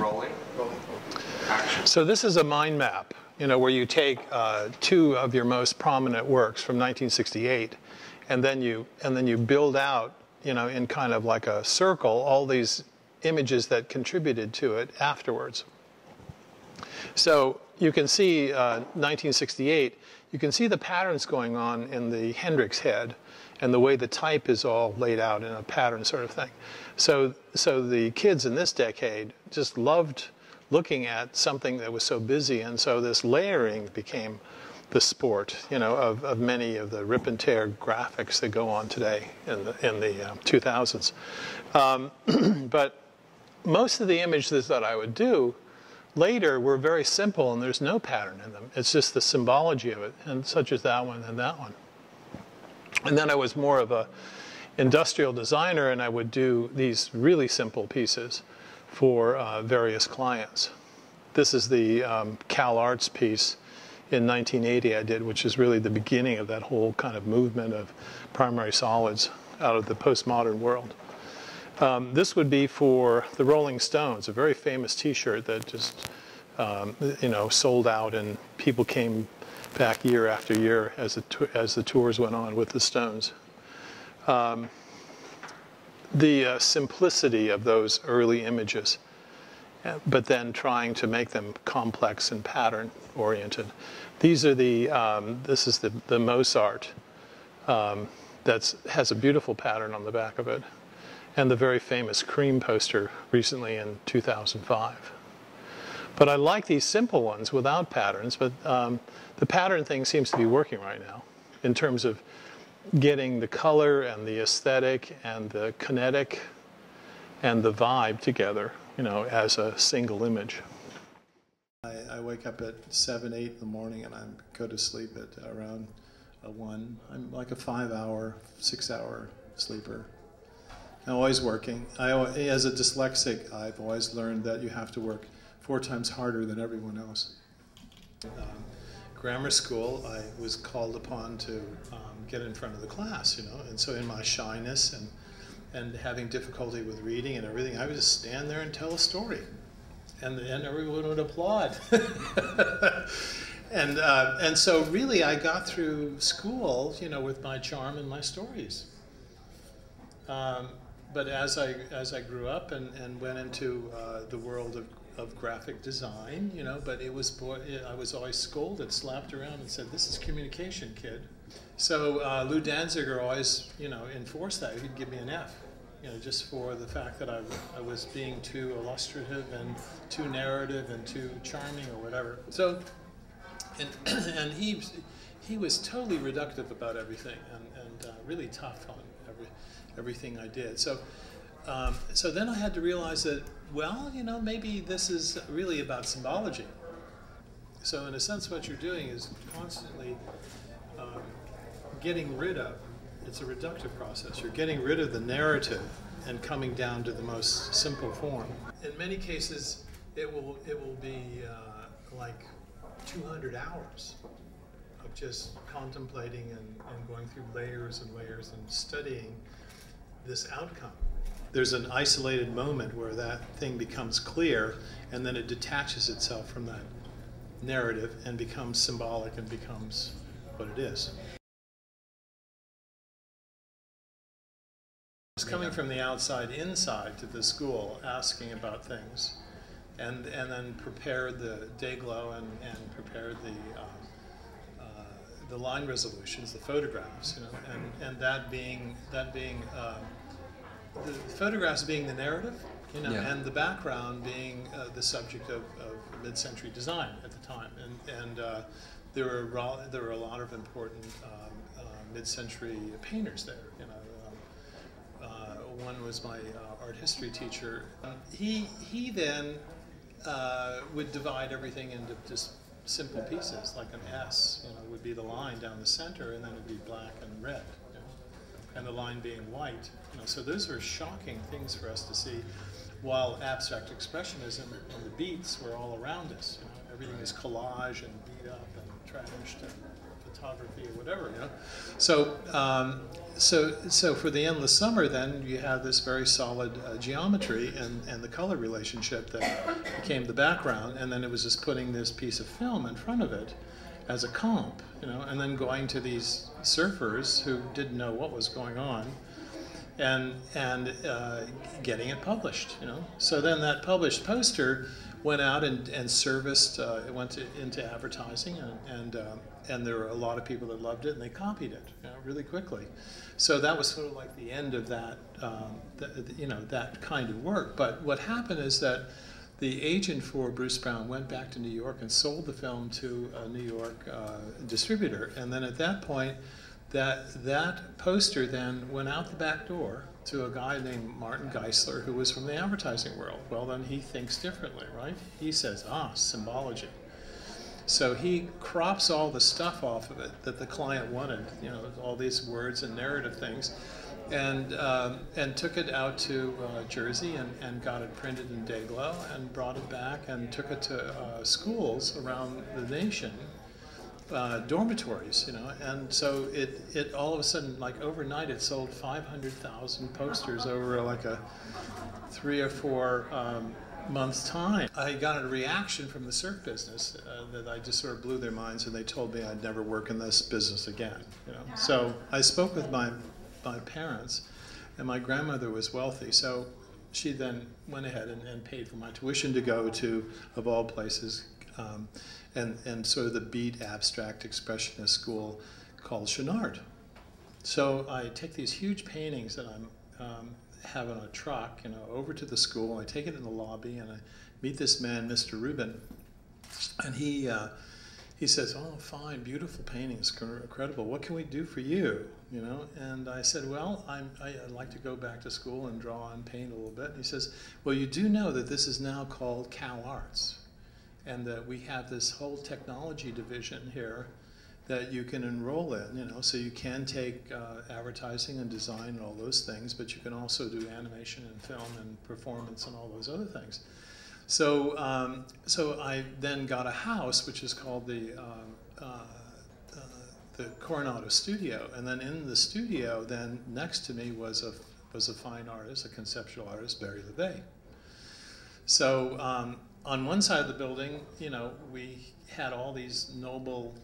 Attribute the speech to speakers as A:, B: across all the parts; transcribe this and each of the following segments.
A: rolling. Action.
B: So this is a mind map, where you take two of your most prominent works from 1968, and then you build out, in kind of like a circle, all these images that contributed to it afterwards. So you can see 1968. You can see the patterns going on in the Hendrix head, and the way the type is all laid out in a pattern sort of thing. So the kids in this decade just loved looking at something that was so busy, and so this layering became the sport, of many of the rip and tear graphics that go on today in the 2000s. But most of the images that I would do later were very simple, and there's no pattern in them. It's just the symbology of it, and such as that one and that one. And then I was more of a industrial designer, and I would do these really simple pieces for various clients. This is the CalArts piece in 1980 I did, which is really the beginning of that whole kind of movement of primary solids out of the postmodern world. This would be for the Rolling Stones, a very famous T-shirt that just sold out, and people came back year after year as the tours went on with the Stones. The simplicity of those early images, but then trying to make them complex and pattern-oriented. These are this is the Mozart that has a beautiful pattern on the back of it, and the very famous Cream poster recently in 2005. But I like these simple ones without patterns, but the pattern thing seems to be working right now in terms of getting the color and the aesthetic and the kinetic and the vibe together, as a single image. I wake up at 7, 8 in the morning, and I go to sleep at around 1. I'm like a 5-hour, 6-hour sleeper. I'm always working. As a dyslexic, I've always learned that you have to work 4 times harder than everyone else. Grammar school, I was called upon to get in front of the class, and so in my shyness and having difficulty with reading and everything, I would just stand there and tell a story, and everyone would applaud. And so really, I got through school, with my charm and my stories. But as I grew up and went into the world of graphic design, but I was always scolded, slapped around, and said, "This is communication, kid." So Lou Danziger always, enforced that. He'd give me an F, just for the fact that I was being too illustrative and too narrative and too charming or whatever. So, and he was totally reductive about everything and really tough on everything I did. So then I had to realize that, well, maybe this is really about symbology. So in a sense, what you're doing is constantly getting rid of, it's a reductive process. You're getting rid of the narrative and coming down to the most simple form. In many cases, it will be like 200 hours of just contemplating and going through layers and layers and studying this outcome. There's an isolated moment where that thing becomes clear, and then it detaches itself from that narrative and becomes symbolic and becomes what it is. I was coming from the outside inside to the school, asking about things, and then prepared the day glow and prepared the line resolutions, the photographs, and that being the photographs being the narrative, and the background being the subject of mid-century design at the time, and there were a lot of important mid-century painters there. One was my art history teacher. He then would divide everything into just simple pieces, like an S. Would be the line down the center, and then it'd be black and red, and the line being white. So those are shocking things for us to see, while abstract expressionism and the beats were all around us. Everything is collage and beat up and trashed and photography or whatever. So so for the endless summer, then you have this very solid geometry and the color relationship that became the background, and then it was just putting this piece of film in front of it as a comp, and then going to these surfers who didn't know what was going on, and getting it published, So then that published poster went out and serviced. It went into advertising, and there were a lot of people that loved it, and they copied it, really quickly. So that was sort of like the end of that, that kind of work. But what happened is that the agent for Bruce Brown went back to New York and sold the film to a New York distributor, and then at that point, that poster then went out the back door to a guy named Martin Geisler, who was from the advertising world. Well, then he thinks differently, right? He says, symbology. So he crops all the stuff off of it that the client wanted, all these words and narrative things, and took it out to Jersey and got it printed in Dayglow and brought it back and took it to schools around the nation, dormitories, and so it all of a sudden, like overnight, it sold 500,000 posters over like a 3 or 4 months time. I got a reaction from the surf business that I just sort of blew their minds, and they told me I'd never work in this business again. So I spoke with my parents, and my grandmother was wealthy, so she then went ahead and paid for my tuition to go to, of all places, and sort of the beat abstract expressionist school called Chenard. So I take these huge paintings that I'm have on a truck, over to the school. I take it in the lobby, and I meet this man, Mr. Rubin, and he says, "Oh, fine, beautiful paintings, incredible. What can we do for you?" And I said, "Well, I'd like to go back to school and draw and paint a little bit." And he says, "Well, you do know that this is now called CalArts, and that we have this whole technology division here that you can enroll in, so you can take advertising and design and all those things, but you can also do animation and film and performance and all those other things." So I then got a house, which is called the Coronado Studio, and then in the studio, then next to me was a fine artist, a conceptual artist, Barry LeVay. So on one side of the building, we had all these noble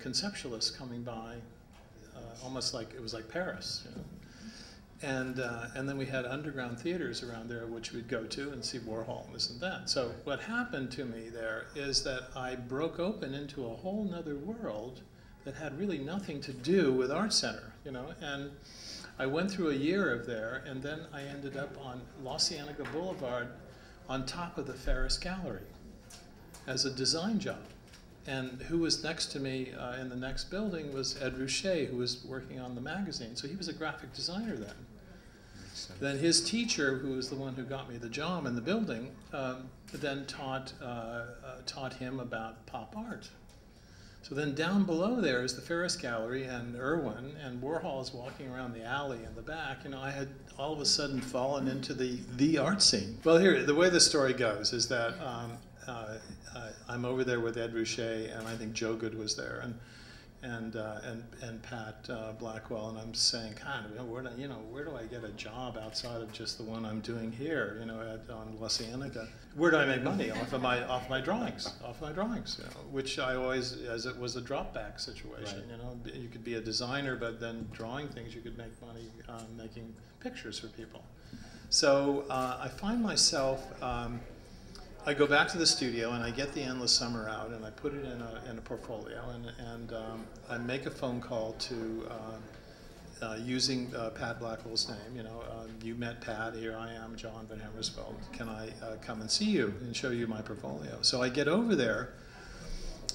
B: conceptualists coming by, almost like it was like Paris, and then we had underground theaters around there, which we'd go to and see Warhol and this and that. So what happened to me there is that I broke open into a whole nother world that had really nothing to do with Art Center, and I went through a year of there, and then I ended up on La Cienega Boulevard on top of the Ferris Gallery as a design job. And who was next to me in the next building was Ed Ruscha, who was working on the magazine. So he was a graphic designer then. Then his teacher, who was the one who got me the job in the building, then taught him about pop art. So then down below there is the Ferris Gallery and Irwin, and Warhol is walking around the alley in the back. I had all of a sudden fallen into the art scene. Well, here, the way the story goes is that I'm over there with Ed Ruscha, and I think Joe Good was there, and Pat Blackwell, and I'm saying, where do I get a job outside of just the one I'm doing here, on La Cienega? Where do I make money off my drawings, which I always, as it was a drop back situation, right. You could be a designer, but then drawing things, you could make money making pictures for people. So I find myself. I go back to the studio and I get the Endless Summer out and I put it in a portfolio, and I make a phone call to using Pat Blackwell's name. You met Pat. Here I am, John Van Hamersveld. Can I come and see you and show you my portfolio? So I get over there.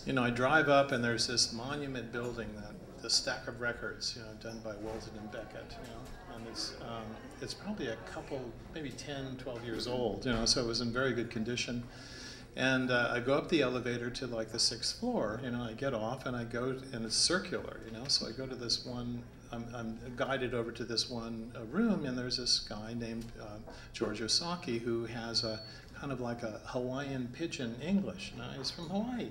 B: I drive up, and there's this monument building, the stack of records, done by Walton and Beckett. And it's probably a couple, maybe 10, 12 years old, so it was in very good condition. And I go up the elevator to like the 6th floor, I get off and I go, and it's circular, so I go to this one, I'm guided over to this one room, and there's this guy named George Osaki who has a kind of like a Hawaiian pidgin English. He's from Hawaii,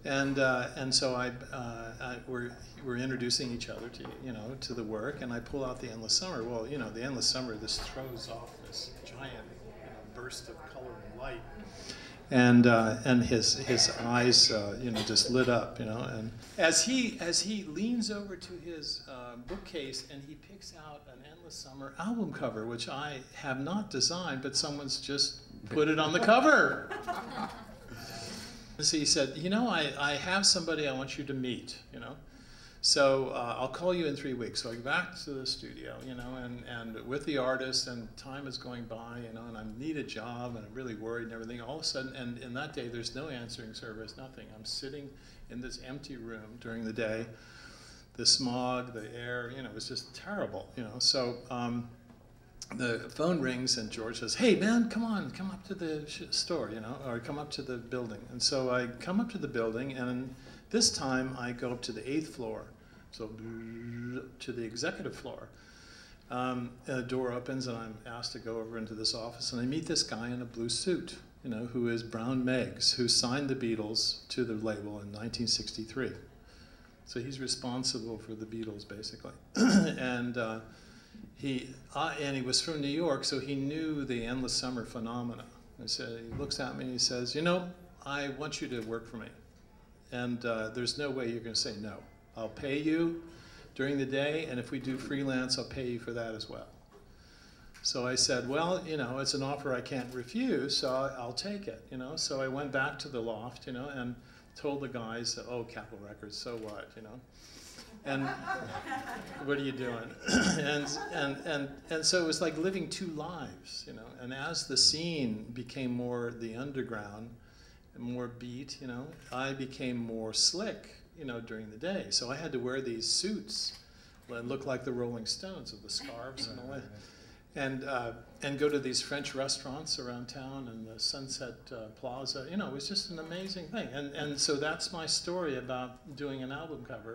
B: And so we're introducing each other to, you know, to the work, and I pull out the Endless Summer. Well, you know, the Endless Summer, this throws off this giant, you know, burst of color and light, and his eyes, you know, just lit up, you know. And as he leans over to his bookcase and he picks out an Endless Summer album cover, which I have not designed, but someone's just put it on the cover. So he said, you know, I have somebody I want you to meet, you know. So I'll call you in 3 weeks. So I go back to the studio, you know, and with the artist, and time is going by, you know, and I need a job, and I'm really worried and everything. All of a sudden, and in that day, there's no answering service, nothing. I'm sitting in this empty room during the day. The smog, the air, you know, it was just terrible, you know. So the phone rings, and George says, hey, man, come on, come up to the store, you know, or come up to the building. And so I come up to the building, and this time I go up to the 8th floor, so to the executive floor. And the door opens, and I'm asked to go over into this office, and I meet this guy in a blue suit, you know, who is Brown Meggs, who signed the Beatles to the label in 1963. So he's responsible for the Beatles, basically. And he was from New York, so he knew the Endless Summer phenomena. He looks at me and he says, you know, I want you to work for me. And there's no way you're going to say no. I'll pay you during the day, and if we do freelance, I'll pay you for that as well. So I said, well, you know, it's an offer I can't refuse, so I'll take it, you know. So I went back to the loft, you know, and told the guys, oh, Capitol Records, so what, you know. And what are you doing? and so it was like living two lives, you know. And as the scene became more the underground, more beat, you know, I became more slick, you know, during the day. So I had to wear these suits that look like the Rolling Stones with the scarves and all that, and go to these French restaurants around town and the Sunset Plaza. You know, it was just an amazing thing. And so that's my story about doing an album cover.